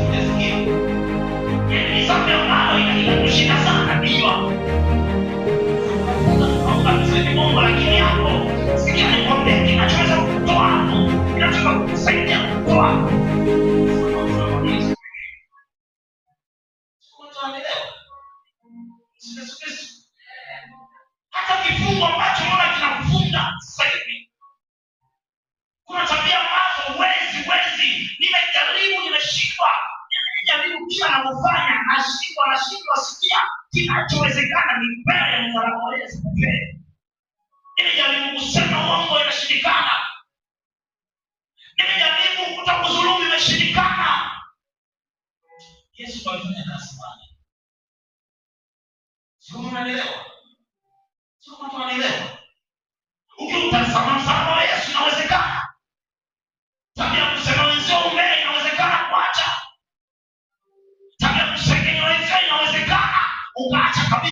Umesikia? Yaani dhambi ambayo inakushinda sana ndio. Naomba tuseme Mungu, lakini hapo sikia nikwambie kinachoweza kukutoa hapo, kinachoweza kukusaidia kukutoa hapo. Hata kifungo ambacho unaona kinakufunga sasa hivi. Kuna tabia ambazo wezi nimejaribu, nimeshindwa. Nimejaribu kila ninapofanya nashindwa. Sikia, kinachowezekana ni mbele ya msalaba wa Yesu pekee. Nimejaribu kusema uongo, inashindikana. Nimejaribu kutokudhulumu, imeshindikana. Yesu alifanya kazi bwana. Sio unanielewa? Sio kama tunaelewa.